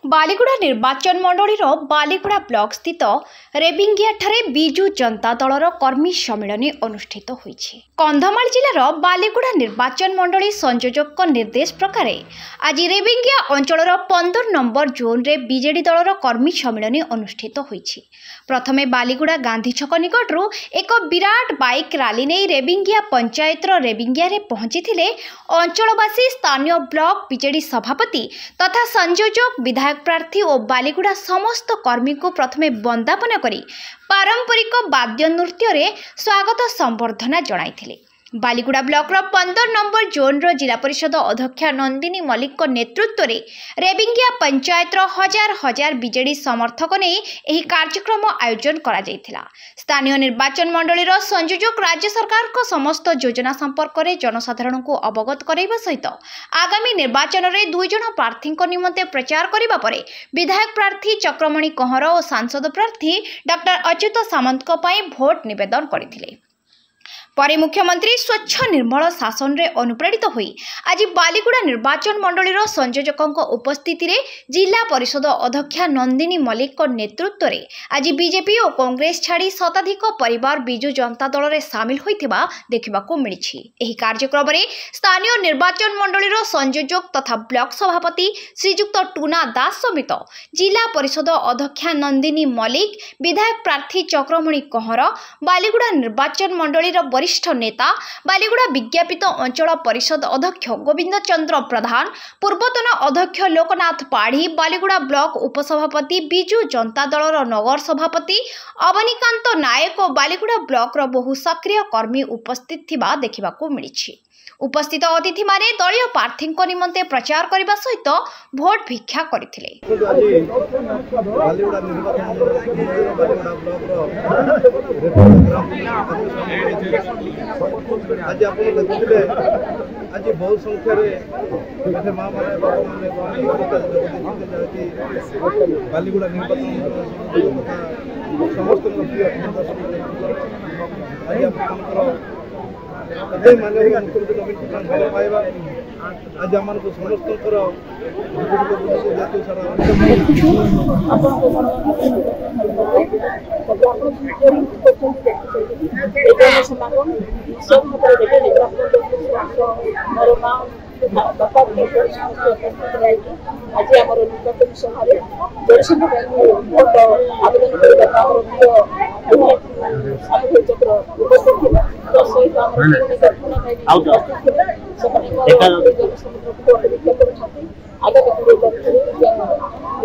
बालीगुड़ा निर्वाचन मंडलीर बालीगुड़ा ब्लॉक स्थित रेबिंगियाठारे बिजु जनता दलर कर्मी सम्मिलन अनुष्ठित होईछि। कंधमाल जिलार बालीगुड़ा निर्वाचन मंडली संयोजक निर्देश प्रकार आज रेबिंगिया अंचलर 15 नंबर जोन रे बीजेडी दलर कर्मी सम्मिलन अनुष्ठित होईछि। प्रथमे बालीगुड़ा गांधी छक निकटरू एक विराट बाइक रैली नहीं रेबिंगिया पंचायत रेबिंगिया रे पहुंची अंचलवासी स्थानीय ब्लॉक बीजेडी सभापति तथा संयोजक विधायक प्रार्थी और बालीगुड़ा समस्त कर्मी को प्रथमे वंदापना करी पारंपरिक वाद्य नृत्य रे स्वागत संबर्धना जणाइथिले। बालीगुड़ा ब्लॉक 15 नंबर जोन रो जिला परिषद अध्यक्ष नंदिनी मल्लिक नेतृत्व में रेबिंगिया पंचायत हजार हजार बीजेडी समर्थक ने यह कार्यक्रम आयोजन करा जायथिला। स्थानीय निर्वाचन मंडलीर संयोजक राज्य सरकार को समस्त योजना संपर्क में जनसाधारण को अवगत कराइबा सहित आगामी निर्वाचन में 2 जन प्रार्थी निमंते प्रचार करिबा परे विधायक प्रार्थी चक्रमणि कहर और सांसद प्रार्थी डॉक्टर अच्युत सामंत भोट निवेदन करथिले। परे मुख्यमंत्री स्वच्छ निर्मल शासन रे अनुप्रेरित होई आज बालीगुड़ा निर्वाचन मंडलीर संयोजकों उपस्थिति रे जिला परिषद अध्यक्ष नंदिनी मल्लिक नेतृत्व रे आज बीजेपी और कांग्रेस छाड़ी शताधिक परिवार बिजु जनता दल रे शामिल होइथिबा देखिबाकू मिलिछि। एही कार्यक्रम रे स्थानीय निर्वाचन मंडलीर संयोजक तथा ब्लॉक सभापति श्रीजुक्त टूना दास समेत जिला परिषद अध्यक्ष नंदिनी मल्लिक, विधायक प्रार्थी चक्रमणि कहर, बालीगुड़ा निर्वाचन मंडलीर वरिष्ठ नेता, बालीगुड़ा विज्ञापित अंचल परिषद अध्यक्ष गोविंद चंद्र प्रधान, पूर्वतन अध्यक्ष लोकनाथ पाढ़ी, बालीगुड़ा ब्लॉक उपसभापति बिजु जनता दलर नगर सभापति अवनीकांत नायक और बालीगुड़ा ब्लॉक बहु सक्रिय कर्मी उपस्थित थिबा देखिबाकू मिलिछि। उपस्थित अतिथि माने दलीय प्रार्थी निमंते प्रचार करने सहित भोट भिक्षा करथिले। आज बहुत संख्या बालीगुड़ा निर्वाचन समस्त माननीय मुख्यमंत्री नवीन पट्टनायक भल पाइबा आज आम समस्त आज आम निर्वाचन सभा भोट आवेदन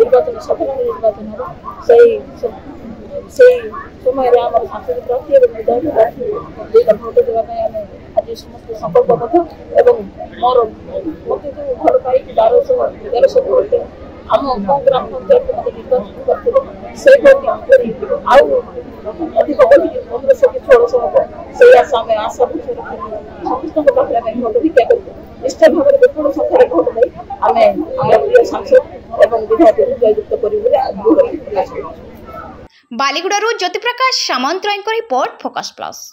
निर्वाचन सभा निर्वाचन समय सांसद प्रार्थी और विधायक प्रार्थी भोट देवाई आज समस्त संकल्पबद्ध और मोर मत जो भल पाई 1200 भोट आम ग्राम पंचायत मत निर्वाचन करते से अधिक 1500 कि 1600 से आशा में आशा समस्त पाखे भोट भिक्षा कर निष्ठा भाव में विपुल संख्यार भोट दे आम प्रिय सांसद और विधायक जययुक्त कर। बालीगुड़ा ज्योति प्रकाश सामंत रिपोर्ट फोकस प्लस।